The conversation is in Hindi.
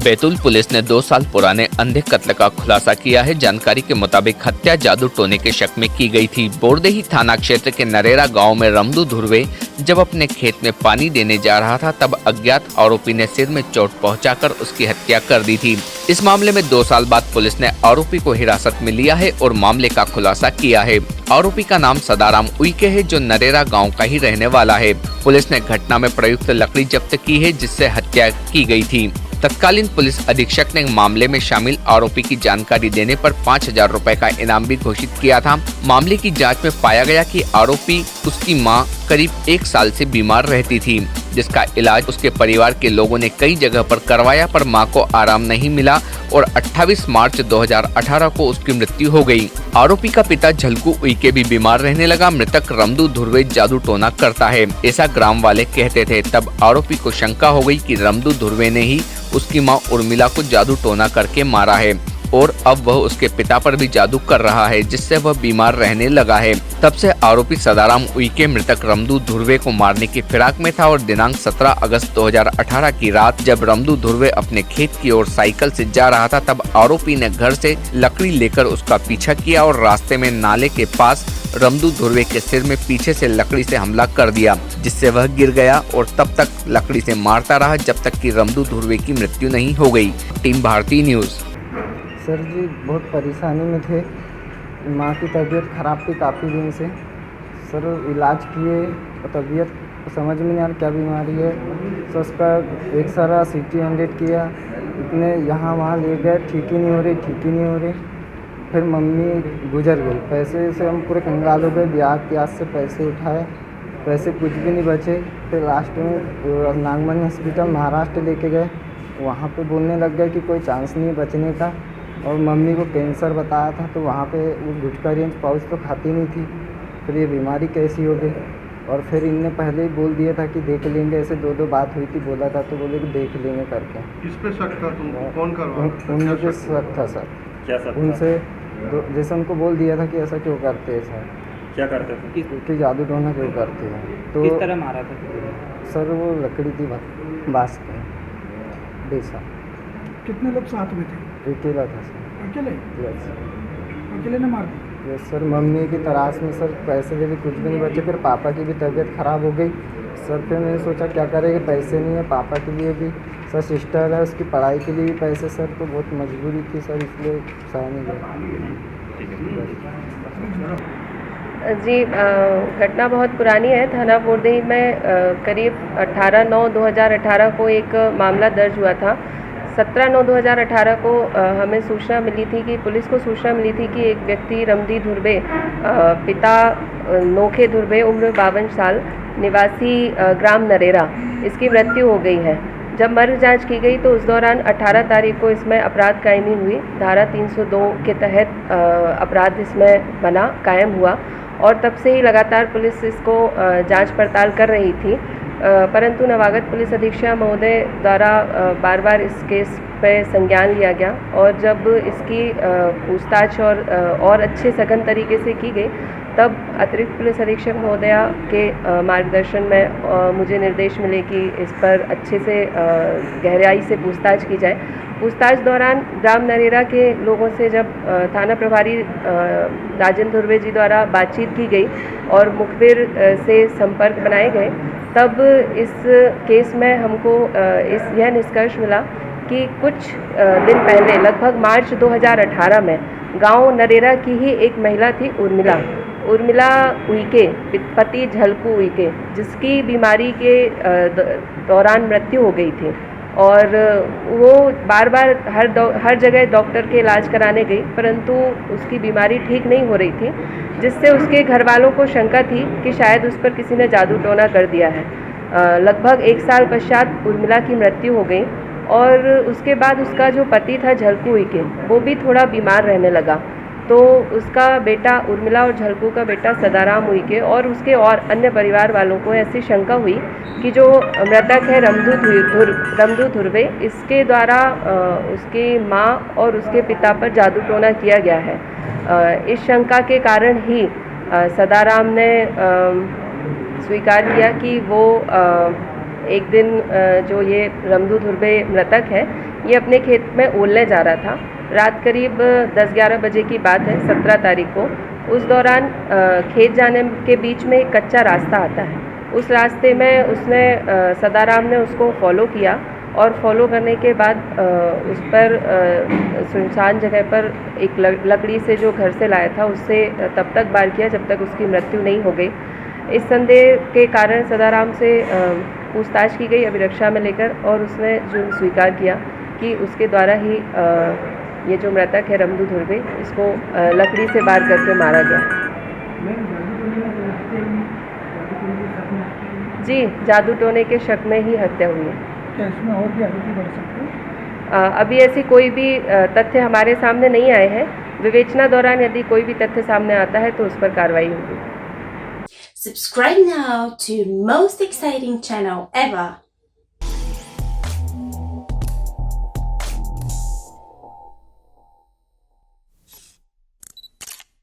बैतूल पुलिस ने 2 साल पुराने अंधे कत्ल का खुलासा किया है। जानकारी के मुताबिक हत्या जादू टोने के शक में की गई थी। बोरदेही थाना क्षेत्र के नरेरा गांव में रमदू धुर्वे जब अपने खेत में पानी देने जा रहा था, तब अज्ञात आरोपी ने सिर में चोट पहुंचाकर उसकी हत्या कर दी थी। इस मामले में 2 साल बाद पुलिस ने आरोपी को हिरासत में लिया है और मामले का खुलासा किया है। आरोपी का नाम सदाराम उइके है, जो नरेरा गाँव का ही रहने वाला है। पुलिस ने घटना में प्रयुक्त लकड़ी जब्त की है, जिससे हत्या की गई थी। तत्कालीन पुलिस अधीक्षक ने मामले में शामिल आरोपी की जानकारी देने पर 5,000 रुपए का इनाम भी घोषित किया था। मामले की जांच में पाया गया कि आरोपी उसकी मां करीब 1 साल से बीमार रहती थी, जिसका इलाज उसके परिवार के लोगों ने कई जगह पर करवाया, पर मां को आराम नहीं मिला और 28 मार्च 2018 को उसकी मृत्यु हो गई। आरोपी का पिता झलकू उइके भी बीमार रहने लगा। मृतक रमदू धुर्वे जादू टोना करता है, ऐसा ग्राम वाले कहते थे। तब आरोपी को शंका हो गई कि रमदू धुर्वे ने ही उसकी मां उर्मिला को जादू टोना करके मारा है और अब वह उसके पिता पर भी जादू कर रहा है, जिससे वह बीमार रहने लगा है। तब से आरोपी सदाराम उइके मृतक रमदू धुर्वे को मारने की फिराक में था और दिनांक 17 अगस्त 2018 की रात जब रमदू धुर्वे अपने खेत की ओर साइकिल से जा रहा था, तब आरोपी ने घर से लकड़ी लेकर उसका पीछा किया और रास्ते में नाले के पास रमदू धुर्वे के सिर में पीछे से लकड़ी से हमला कर दिया, जिससे वह गिर गया और तब तक लकड़ी से मारता रहा जब तक कि रमदू धुर्वे की मृत्यु नहीं हो गई। Team Bharti news. Sir ji बहुत परेशानी में थे। माँ की तबीयत ख़राब थी काफ़ी दिन से। सर इलाज किए और तबीयत समझ में नहीं आ रहा क्या बीमारी है। सर उसका एक्सरा CT 100 किया, इतने यहाँ वहाँ ले गए, ठीक ही नहीं हो रही। फिर मम्मी गुजर गई। पैसे से हम पूरे कंगाल हो गए। ब्याज से पैसे उठाए, पैसे कुछ भी नहीं बचे। फिर लास्ट में नागमनी हॉस्पिटल महाराष्ट्र लेके गए। वहाँ पे बोलने लग गए कि कोई चांस नहीं है बचने का, और मम्मी को कैंसर बताया था, तो वहाँ पे वो गुटखा रेंज पाउच तो खाती नहीं थी। फिर ये बीमारी कैसी हो गई। और फिर इनने पहले ही बोल दिया था कि देख लेंगे, ऐसे 2 बात हुई थी, बोला था तो बोले कि देख लेंगे करके। किस पे शक था तुमको? कौन करवा? उनके शक था सर। क्या शक था? उनसे जैसे उनको बोल दिया था कि ऐसा क्यों करते हैं सर, क्या करते थे? कि जादू टोना क्यों करते हैं। तो किस तरह मारा था? सर वो लकड़ी थी बांस की बेसा। कितने लोग साथ में थे? अकेला था सर। अकेले? यस अकेले ने मार दी? Yes sir. मम्मी की तलाश में सर पैसे के भी कुछ भी नहीं बचे। फिर पापा की भी तबीयत ख़राब हो गई सर। फिर मैंने सोचा क्या करेंगे, पैसे नहीं है। पापा के लिए भी सर सिस्टर है, उसकी पढ़ाई के लिए भी पैसे सर, तो बहुत मजबूरी थी सर, इसलिए सह नहीं गया। जी घटना बहुत पुरानी है। थाना बोरदेही में करीब 18/9/2018 को एक मामला दर्ज हुआ था। 17/9/2018 को हमें सूचना मिली थी कि पुलिस को सूचना मिली थी कि एक व्यक्ति रमदी धुर्वे पिता नोखे धुर्वे उम्र 52 साल निवासी ग्राम नरेरा, इसकी मृत्यु हो गई है। जब मर्ग जांच की गई तो उस दौरान 18 तारीख को इसमें अपराध कायमी हुई। धारा 302 के तहत अपराध इसमें बना कायम हुआ और तब से ही लगातार पुलिस इसको जांच पड़ताल कर रही थी, परंतु नवागत पुलिस अधीक्षक महोदय द्वारा बार बार इस केस पे संज्ञान लिया गया और जब इसकी पूछताछ और अच्छे सघन तरीके से की गई, तब अतिरिक्त पुलिस अधीक्षक महोदया के मार्गदर्शन में मुझे निर्देश मिले कि इस पर अच्छे से गहराई से पूछताछ की जाए। पूछताछ दौरान ग्राम नरेरा के लोगों से जब थाना प्रभारी राजेंद्र धुर्वे जी द्वारा बातचीत की गई और मुखबिर से संपर्क बनाए गए, तब इस केस में हमको यह निष्कर्ष मिला कि कुछ दिन पहले लगभग मार्च 2018 में गांव नरेरा की ही एक महिला थी उर्मिला उइके, पति झलकू उइके, जिसकी बीमारी के दौरान मृत्यु हो गई थी और वो बार बार हर जगह डॉक्टर के इलाज कराने गई, परंतु उसकी बीमारी ठीक नहीं हो रही थी, जिससे उसके घर वालों को शंका थी कि शायद उस पर किसी ने जादू टोना कर दिया है। लगभग 1 साल पश्चात उर्मिला की मृत्यु हो गई और उसके बाद उसका जो पति था झलकू उइके, वो भी थोड़ा बीमार रहने लगा। तो उसका बेटा उर्मिला और झलकू का बेटा सदाराम उइके और उसके और अन्य परिवार वालों को ऐसी शंका हुई कि जो मृतक है रमदू धुर्वे, इसके द्वारा उसकी माँ और उसके पिता पर जादू टोना किया गया है। इस शंका के कारण ही सदाराम ने स्वीकार किया कि वो एक दिन जो ये रमदू धुर्वे मृतक है, ये अपने खेत में ओलने जा रहा था। रात करीब 10-11 बजे की बात है, 17 तारीख को। उस दौरान खेत जाने के बीच में एक कच्चा रास्ता आता है। उस रास्ते में उसने सदाराम ने उसको फॉलो किया और फॉलो करने के बाद उस पर सुनसान जगह पर एक लकड़ी से जो घर से लाया था उससे तब तक वार किया जब तक उसकी मृत्यु नहीं हो गई। इस संदेह के कारण सदाराम से पूछताछ की गई अभिरक्षा में लेकर और उसने जुर्म स्वीकार किया कि उसके द्वारा ही ये जो मृतक है रमदू धुर्वे, इसको लकड़ी से वार करके मारा गया। जी, जादू टोने के शक में ही हत्या हुई है। क्या इसमें और भी आरोपी बढ़ सकते हैं? अभी ऐसी कोई भी तथ्य हमारे सामने नहीं आए हैं। विवेचना दौरान यदि कोई भी तथ्य सामने आता है तो उस पर कार्रवाई होगी। Subscribe now to most exciting channel ever.